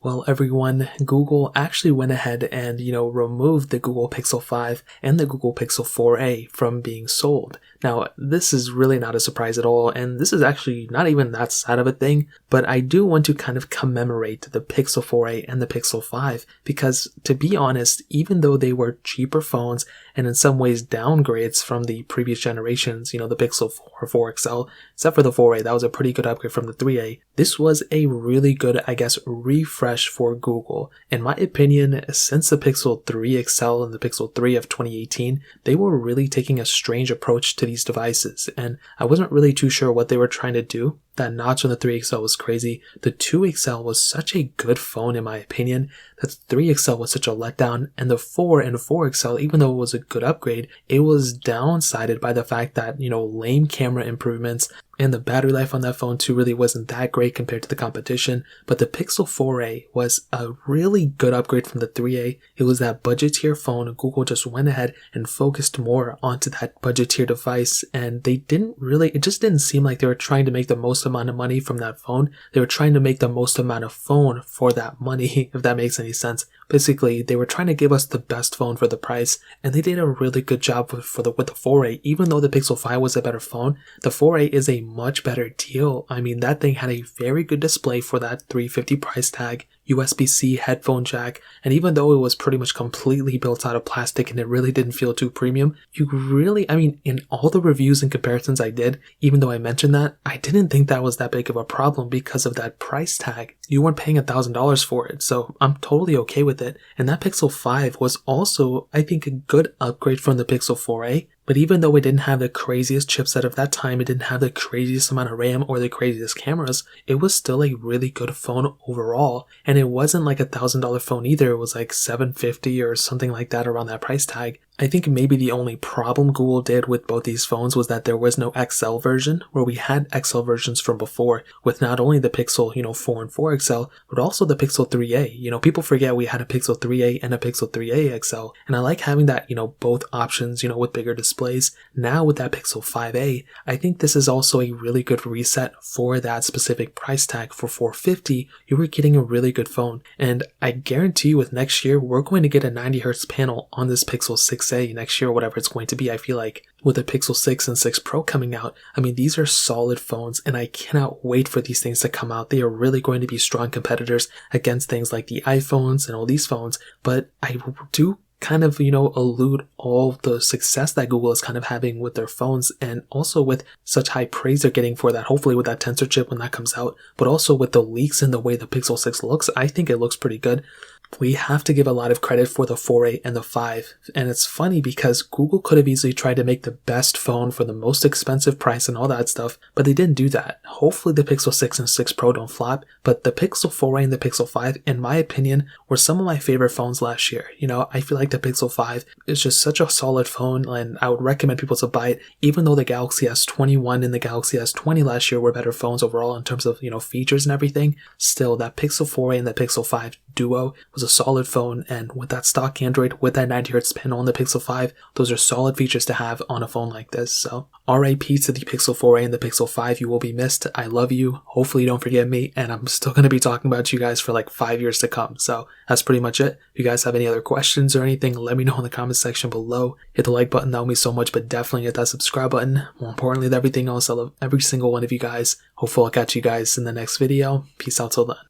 Well, everyone, Google actually went ahead and, removed the Google Pixel 5 and the Google Pixel 4a from being sold. Now, this is really not a surprise at all, and this is actually not even that sad of a thing, but I do want to kind of commemorate the Pixel 4a and the Pixel 5 because, to be honest, even though they were cheaper phones and in some ways downgrades from the previous generations, the Pixel 4, 4 XL, except for the 4a, that was a pretty good upgrade from the 3a, this was a really good, refresh for Google. In my opinion, since the Pixel 3 XL and the Pixel 3 of 2018, they were really taking a strange approach to these devices, and I wasn't really too sure what they were trying to do. That notch on the 3 XL was crazy. The 2 XL was such a good phone in my opinion. The 3 XL was such a letdown, and the 4 and 4 XL, even though it was a good upgrade, it was downsided by the fact that, lame camera improvements, and the battery life on that phone too really wasn't that great compared to the competition. But the Pixel 4a was a really good upgrade from the 3a. It was that budget tier phone, and Google just went ahead and focused more onto that budget tier device, and it just didn't seem like they were trying to make the most amount of money from that phone. They were trying to make the most amount of phone for that money, if that makes any sense. Basically, they were trying to give us the best phone for the price, and they did a really good job with the 4a. Even though the Pixel 5 was a better phone, the 4a is a much better deal. I mean, that thing had a very good display for that $350 price tag, USB-C headphone jack, and even though it was pretty much completely built out of plastic and it really didn't feel too premium, in all the reviews and comparisons I did, even though I mentioned that, I didn't think that was that big of a problem because of that price tag. You weren't paying $1,000 for it, so I'm totally okay with it. And that Pixel 5 was also, I think, a good upgrade from the Pixel 4a. But even though it didn't have the craziest chipset of that time, it didn't have the craziest amount of RAM or the craziest cameras, it was still a really good phone overall. And it wasn't like $1,000 phone either, it was like $750 or something like that around that price tag. I think maybe the only problem Google did with both these phones was that there was no XL version, where we had XL versions from before, with not only the Pixel, 4 and 4 XL, but also the Pixel 3a. People forget we had a Pixel 3a and a Pixel 3a XL, and I like having that, both options, with bigger displays. Now with that Pixel 5a, I think this is also a really good reset for that specific price tag. For $450, you were getting a really good phone, and I guarantee you with next year, we're going to get a 90Hz panel on this Pixel 6a next year, whatever it's going to be. I feel like with the Pixel 6 and 6 Pro coming out, these are solid phones, and I cannot wait for these things to come out. They are really going to be strong competitors against things like the iPhones and all these phones, but I do kind of, elude all the success that Google is kind of having with their phones, and also with such high praise they're getting for that, hopefully with that Tensor chip when that comes out, but also with the leaks and the way the Pixel 6 looks. I think it looks pretty good. We have to give a lot of credit for the 4a and the 5, and it's funny because Google could have easily tried to make the best phone for the most expensive price and all that stuff, but they didn't do that. Hopefully the Pixel 6 and 6 Pro don't flop, but the Pixel 4a and the Pixel 5, in my opinion, were some of my favorite phones last year. I feel like the Pixel 5 is just such a solid phone, and I would recommend people to buy it, even though the Galaxy S21 and the Galaxy S20 last year were better phones overall in terms of, features and everything. Still, that Pixel 4a and the Pixel 5 duo was a solid phone, and with that stock Android, with that 90Hz panel on the Pixel 5, those are solid features to have on a phone like this. So RIP to the Pixel 4a and the Pixel 5, you will be missed. I love you. Hopefully you don't forget me, and I'm still going to be talking about you guys for like 5 years to come. So that's pretty much it. If you guys have any other questions or anything, let me know in the comment section below. Hit the like button, that would mean so much, but definitely hit that subscribe button. More importantly than everything else, I love every single one of you guys. Hopefully I'll catch you guys in the next video. Peace out till then.